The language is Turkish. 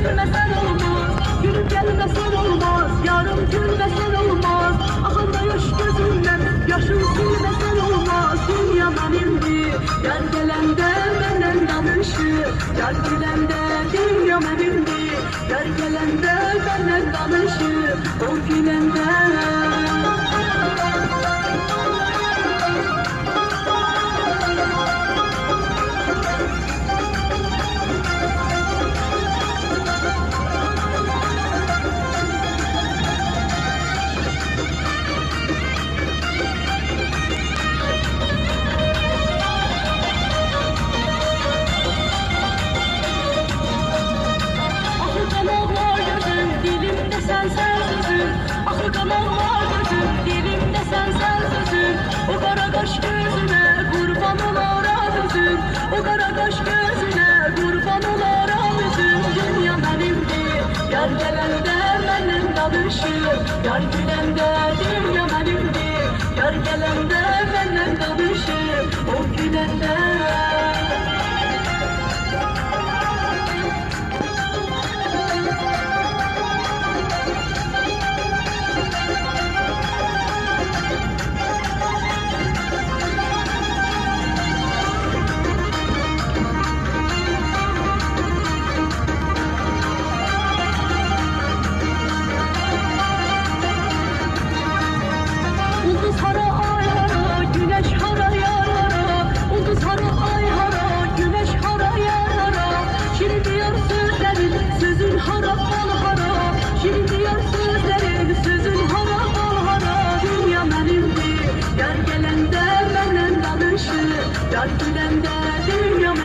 gülmesen olmaz, gülüp gelmesen olmaz, yarım gülmesen olmaz. Akanda yaş gözümden, yaşım silmesen olmaz. Dünya benimdi, yar gelende benden danışır. Yar gelende dünya benimdi, yar gelende benden danışır. O gülende o kara kaş gözüne kurban olara gözüm, o kara kaş gözüne kurban olara gözüm. Dünya benimdi, yar gelende benden danışır. Yar gülende dünya benimdi, yar gelende benden danışır. O gülende yar gelende benden danışır. Yar gelende